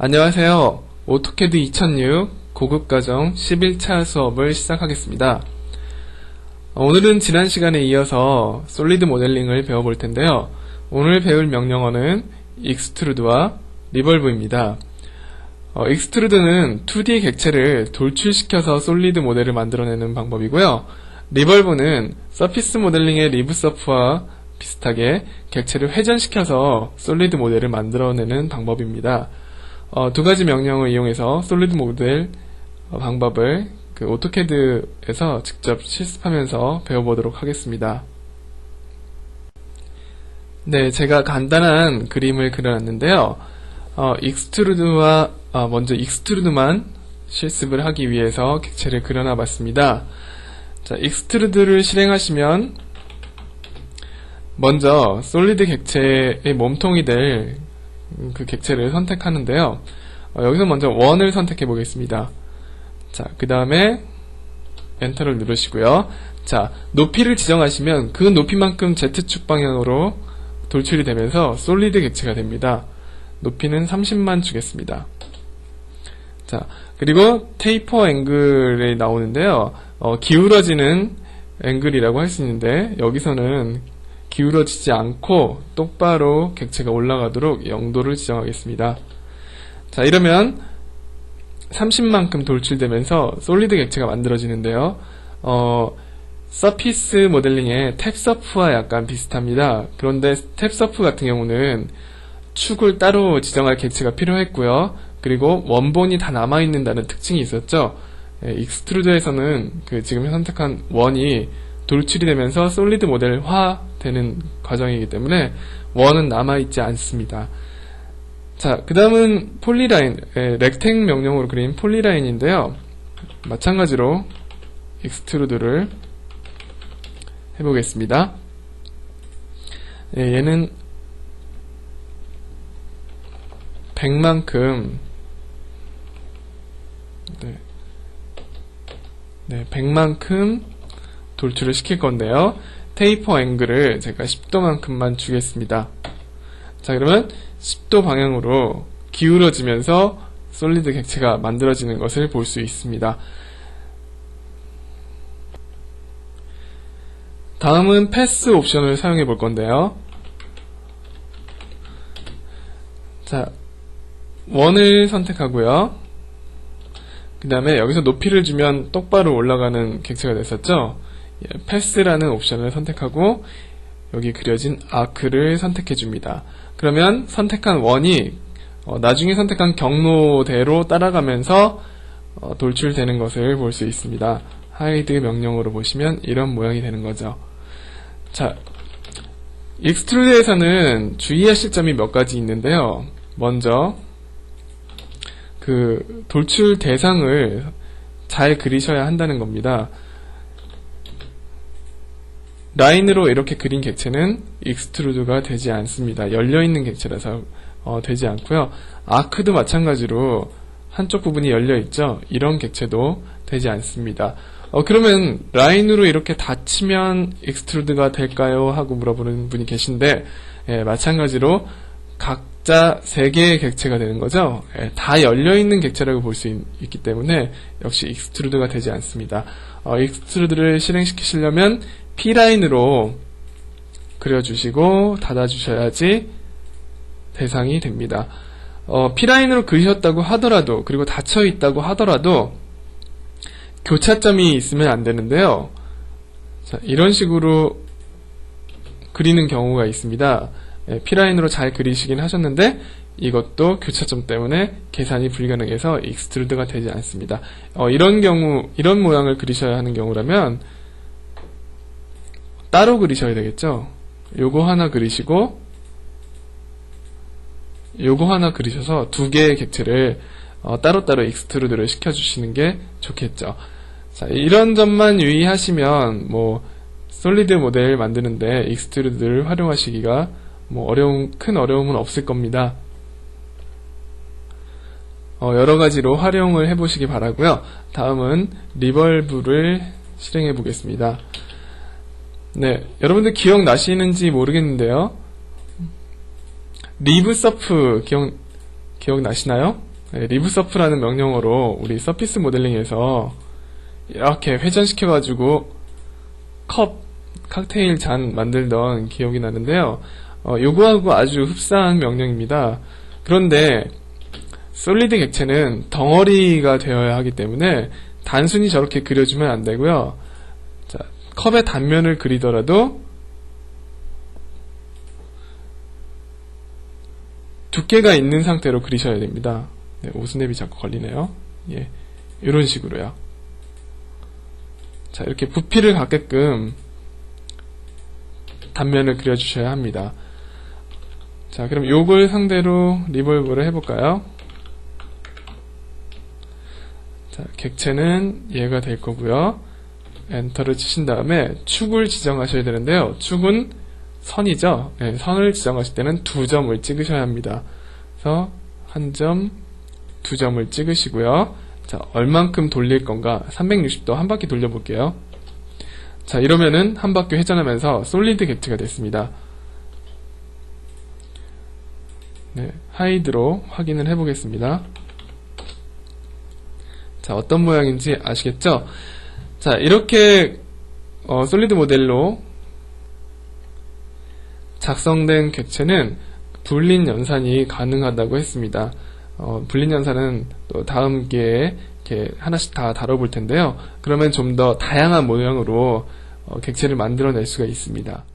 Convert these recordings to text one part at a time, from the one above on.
안녕하세요. 오토캐드 2006 고급과정 11차 수업을 시작하겠습니다. 오늘은 지난 시간에 이어서 솔리드 모델링을 배워볼 텐데요. 오늘 배울 명령어는 익스트루드와 리벌브입니다. 익스트루드는 2D 객체를 돌출시켜서 솔리드 모델을 만들어내는 방법이고요. 리벌브는 서피스 모델링의 리브서프와 비슷하게 객체를 회전시켜서 솔리드 모델을 만들어내는 방법입니다. 두 가지 명령을 이용해서 솔리드 모델 방법을 오토캐드에서 직접 실습하면서 배워보도록 하겠습니다. 네, 제가 간단한 그림을 그려놨는데요. 먼저 익스트루드만 실습을 하기 위해서 객체를 그려놔봤습니다. 자, 익스트루드를 실행하시면 먼저 솔리드 객체의 몸통이 될 그 객체를 선택하는데요. 여기서 먼저 원을 선택해 보겠습니다. 자, 그 다음에 엔터를 누르시고요. 자, 높이를 지정하시면 그 높이만큼 Z축 방향으로 돌출이 되면서 솔리드 객체가 됩니다. 높이는 30만 주겠습니다. 자, 그리고 테이퍼 앵글이 나오는데요. 기울어지는 앵글이라고 할 수 있는데 여기서는 기울어지지 않고 똑바로 객체가 올라가도록 0도를 지정하겠습니다. 자, 이러면 30만큼 돌출되면서 솔리드 객체가 만들어지는데요. 서피스 모델링의 탭서프와 약간 비슷합니다. 그런데 탭서프 같은 경우는 축을 따로 지정할 객체가 필요했고요. 그리고 원본이 다 남아있는다는 특징이 있었죠. 익스트루드에서는 지금 선택한 원이 돌출이 되면서 솔리드 모델화 되는 과정이기 때문에 원은 남아있지 않습니다. 자, 그 다음은 폴리라인, 렉탱 명령으로 그린 폴리라인인데요. 마찬가지로 익스트루드를 해보겠습니다. 얘는 100만큼 100만큼 돌출을 시킬 건데요. 테이퍼 앵글을 제가 10도만큼만 주겠습니다. 자, 그러면 10도 방향으로 기울어지면서 솔리드 객체가 만들어지는 것을 볼 수 있습니다. 다음은 패스 옵션을 사용해 볼 건데요. 자, 원을 선택하고요. 그 다음에 여기서 높이를 주면 똑바로 올라가는 객체가 됐었죠. 패스라는 옵션을 선택하고 여기 그려진 아크를 선택해 줍니다. 그러면 선택한 원이 나중에 선택한 경로대로 따라가면서 돌출되는 것을 볼 수 있습니다. 하이드 명령으로 보시면 이런 모양이 되는 거죠. 자, 익스트루드에서는 주의하실 점이 몇 가지 있는데요. 먼저 돌출 대상을 잘 그리셔야 한다는 겁니다. 라인으로 이렇게 그린 객체는 익스트루드가 되지 않습니다. 열려있는 객체라서 되지 않고요. 아크도 마찬가지로 한쪽 부분이 열려있죠. 이런 객체도 되지 않습니다. 그러면 라인으로 이렇게 닫히면 익스트루드가 될까요? 하고 물어보는 분이 계신데 마찬가지로 각자 3개의 객체가 되는 거죠. 다 열려있는 객체라고 볼 수 있기 때문에 역시 익스트루드가 되지 않습니다. 익스트루드를 실행시키시려면 P라인으로 그려주시고 닫아주셔야지 대상이 됩니다. P라인으로 그리셨다고 하더라도 그리고 닫혀있다고 하더라도 교차점이 있으면 안 되는데요. 자, 이런 식으로 그리는 경우가 있습니다. P라인으로 잘 그리시긴 하셨는데 이것도 교차점 때문에 계산이 불가능해서 익스트루드가 되지 않습니다. 이런 모양을 그리셔야 하는 경우라면 따로 그리셔야 되겠죠. 요거 하나 그리시고 요거 하나 그리셔서 2개의 객체를 따로따로 익스트루드를 시켜주시는 게 좋겠죠. 자, 이런 점만 유의하시면 솔리드 모델 만드는데 익스트루드를 활용하시기가 큰 어려움은 없을 겁니다. 여러가지로 활용을 해보시기 바라고요. 다음은 리벌브를 실행해 보겠습니다. 네, 여러분들 기억나시는지 모르겠는데요. 리브서프 기억나시나요? 리브서프라는 명령어로 우리 서피스 모델링에서 이렇게 회전시켜가지고 칵테일 잔 만들던 기억이 나는데요. 요거하고 아주 흡사한 명령입니다. 그런데 솔리드 객체는 덩어리가 되어야 하기 때문에 단순히 저렇게 그려주면 안 되고요. 자, 컵의 단면을 그리더라도 두께가 있는 상태로 그리셔야 됩니다. 네, 오스냅이 자꾸 걸리네요. 예, 이런 식으로요. 자, 이렇게 부피를 갖게끔 단면을 그려주셔야 합니다. 자, 그럼 요걸 상대로 리볼브를 해볼까요? 자, 객체는 얘가 될 거고요. 엔터를 치신 다음에 축을 지정하셔야 되는데요. 축은 선이죠. 네, 선을 지정하실 때는 2점을 찍으셔야 합니다. 그래서 1점, 2점을 찍으시고요. 자, 얼만큼 돌릴 건가? 360도 한 바퀴 돌려볼게요. 자, 이러면은 한 바퀴 회전하면서 솔리드 객체가 됐습니다. 네, 하이드로 확인을 해보겠습니다. 자, 어떤 모양인지 아시겠죠? 자, 이렇게 솔리드 모델로 작성된 객체는 불린 연산이 가능하다고 했습니다. 불린 연산은 또 다음 기회에 이렇게 하나씩 다 다뤄볼 텐데요. 그러면 좀 더 다양한 모양으로 객체를 만들어낼 수가 있습니다.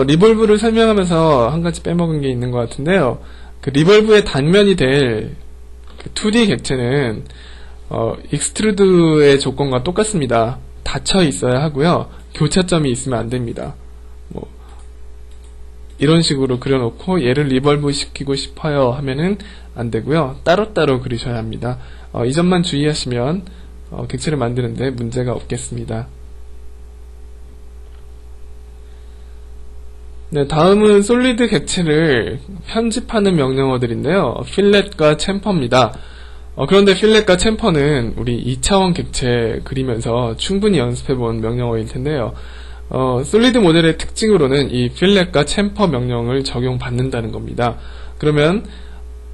리볼브를 설명하면서 한 가지 빼먹은 게 있는 것 같은데요. 그 리볼브의 단면이 될 그 2D 객체는 익스트루드의 조건과 똑같습니다. 닫혀 있어야 하고요. 교차점이 있으면 안 됩니다. 이런 식으로 그려놓고 얘를 리볼브 시키고 싶어요 하면은 안 되고요. 따로따로 그리셔야 합니다. 이 점만 주의하시면 객체를 만드는데 문제가 없겠습니다. 네, 다음은 솔리드 객체를 편집하는 명령어들인데요. 필렛과 챔퍼입니다. 그런데 필렛과 챔퍼는 우리 2차원 객체 그리면서 충분히 연습해본 명령어일 텐데요. 솔리드 모델의 특징으로는 이 필렛과 챔퍼 명령을 적용받는다는 겁니다. 그러면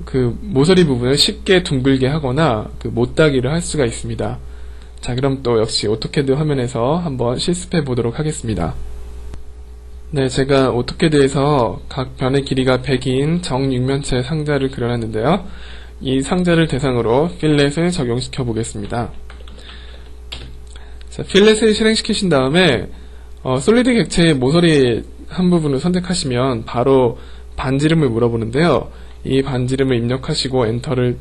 그 모서리 부분을 쉽게 둥글게 하거나 그 못따기를 할 수가 있습니다. 자, 그럼 또 역시 오토캐드 화면에서 한번 실습해 보도록 하겠습니다. 네, 제가 오토캐드에서 각 변의 길이가 100인 정육면체 상자를 그려놨는데요. 이 상자를 대상으로 필렛을 적용시켜 보겠습니다. 자, 필렛을 실행시키신 다음에 솔리드 객체의 모서리 한 부분을 선택하시면 바로 반지름을 물어보는데요. 이 반지름을 입력하시고 엔터를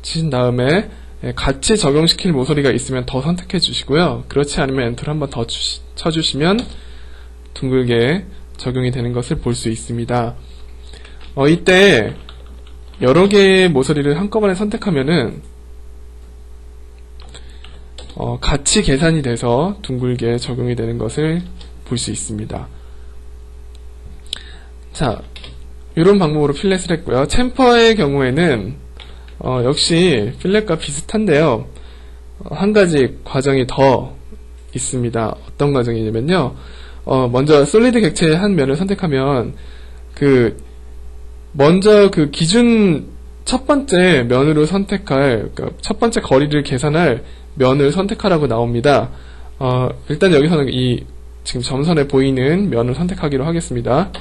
치신 다음에 같이 적용시킬 모서리가 있으면 더 선택해 주시고요. 그렇지 않으면 엔터를 한번 더 쳐주시면 둥글게 적용이 되는 것을 볼 수 있습니다. 이때 여러 개의 모서리를 한꺼번에 선택하면은 같이 계산이 돼서 둥글게 적용이 되는 것을 볼 수 있습니다. 자, 이런 방법으로 필렛을 했고요. 챔퍼의 경우에는 역시 필렛과 비슷한데요. 한 가지 과정이 더 있습니다. 어떤 과정이냐면요. 먼저 솔리드 객체의 한 면을 선택하면 먼저 그 기준 첫 번째 면으로 선택할, 그러니까 첫 번째 거리를 계산할 면을 선택하라고 나옵니다. 일단 여기서는 이 지금 점선에 보이는 면을 선택하기로 하겠습니다.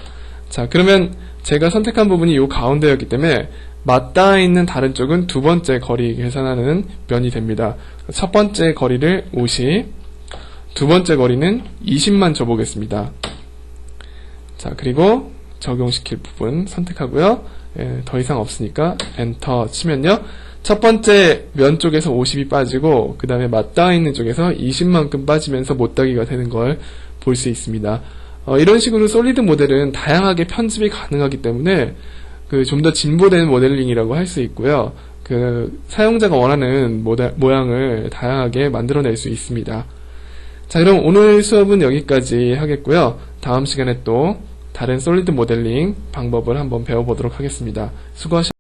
자, 그러면 제가 선택한 부분이 이 가운데였기 때문에 맞닿아 있는 다른 쪽은 두 번째 거리 계산하는 면이 됩니다. 첫 번째 거리를 50, 두 번째 거리는 20만 줘보겠습니다. 자, 그리고 적용시킬 부분 선택하고요. 더 이상 없으니까 엔터 치면요. 첫 번째 면 쪽에서 50이 빠지고 그 다음에 맞닿아 있는 쪽에서 20만큼 빠지면서 못따기가 되는 걸 볼 수 있습니다. 이런 식으로 솔리드 모델은 다양하게 편집이 가능하기 때문에 좀 더 진보된 모델링이라고 할 수 있고요. 사용자가 원하는 모양을 다양하게 만들어낼 수 있습니다. 자, 그럼 오늘 수업은 여기까지 하겠고요. 다음 시간에 또 다른 솔리드 모델링 방법을 한번 배워보도록 하겠습니다. 수고하셨습니다.